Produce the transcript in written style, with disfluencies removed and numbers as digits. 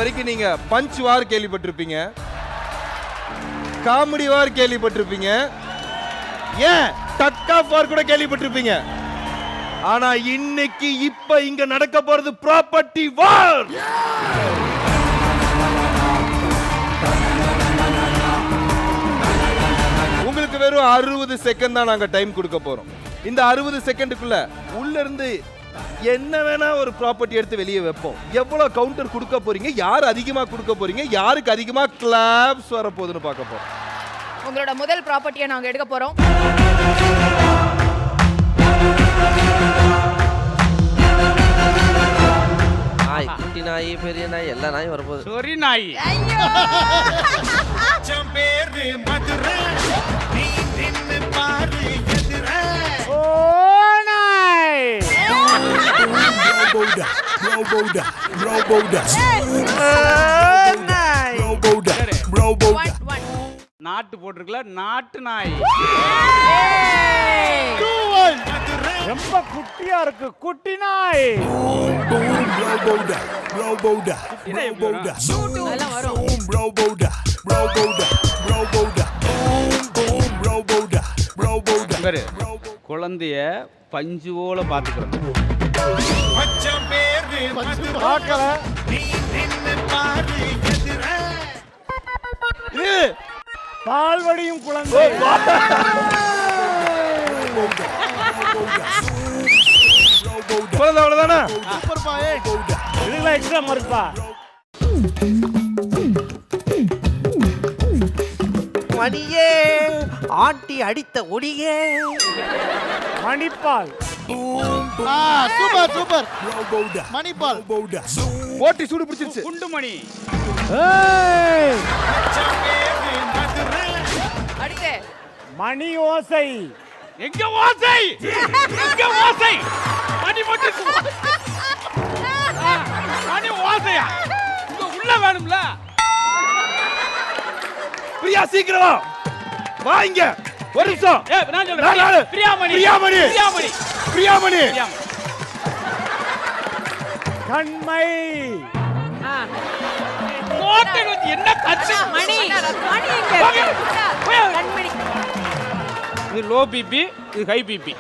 வரைக்கும் நீங்க பஞ்ச் வார் கேள்விப்பட்டிருப்பீங்க, காமெடி வார் கேள்விப்பட்டிருப்பீங்க, ஏன் டக் ஆஃப் வார் கூட கேள்விப்பட்டிருப்பீங்க. ஆனா இன்னைக்கு இப்ப இங்க நடக்க போறது ப்ராப்பர்ட்டி வார். உங்களுக்கு வெறும் 60 செகண்ட் தான் நாங்க டைம் கொடுக்க போறோம். இந்த 60 செகண்டுக்குள்ள உள்ள இருந்து என்ன வேணா ஒரு ப்ராப்பர்ட்டி எடுத்து வெளியே வைப்போம். எவ்வளவு கவுண்டர் கொடுக்க போறீங்க, யார் அதிகமா கொடுக்க போறீங்க, யாருக்கு அதிகமா கிளாப்ஸ் வர போகுதுன்னு பார்க்க போறோம். உங்களோட முதல் ப்ராப்பர்ட்டியை நாங்க எடுக்க போறோம். நாய், குட்டி நாய், பெரிய நாய், எல்லா நாயும் வரப்போகுது. சொரி நாய். நாட்டு போட்டிருக்கல, நாட்டு நாய். ரொம்ப குட்டியா இருக்கு, குட்டி நாய். குழந்தைய பஞ்சு போல பாத்துக்கிறோம். பால்வடியும் குழந்தை. குழந்தை அவ்வளவுதானா? இதுல எக்ஸ்ட்ரா மறுப்பா. மணியே ஆண்டி அடித்த ஒடியே மணிப்பால். Super super. மணிப்பால். போட்டி சூடு பிடிச்சிருச்சு. குண்டுமணி. அடுத்து மணி ஓசை. எங்க ஓசை? எங்க ஓசை? மணி மட்டும். மணி ஓசையா? இங்க உள்ள வேணும்ல. பிரியா சீக்கிரம் வா இங்க. ஒரு நிமிஷம். நான் சொல்றேன். பிரியாமணி. பிரியாமணி. பிரியாமணி. பிரியாமணி. கண்மை. கோட்டை வச்சு என்ன கச்சு? மணி. இது லோ பிபி, இது ஹை பிபி.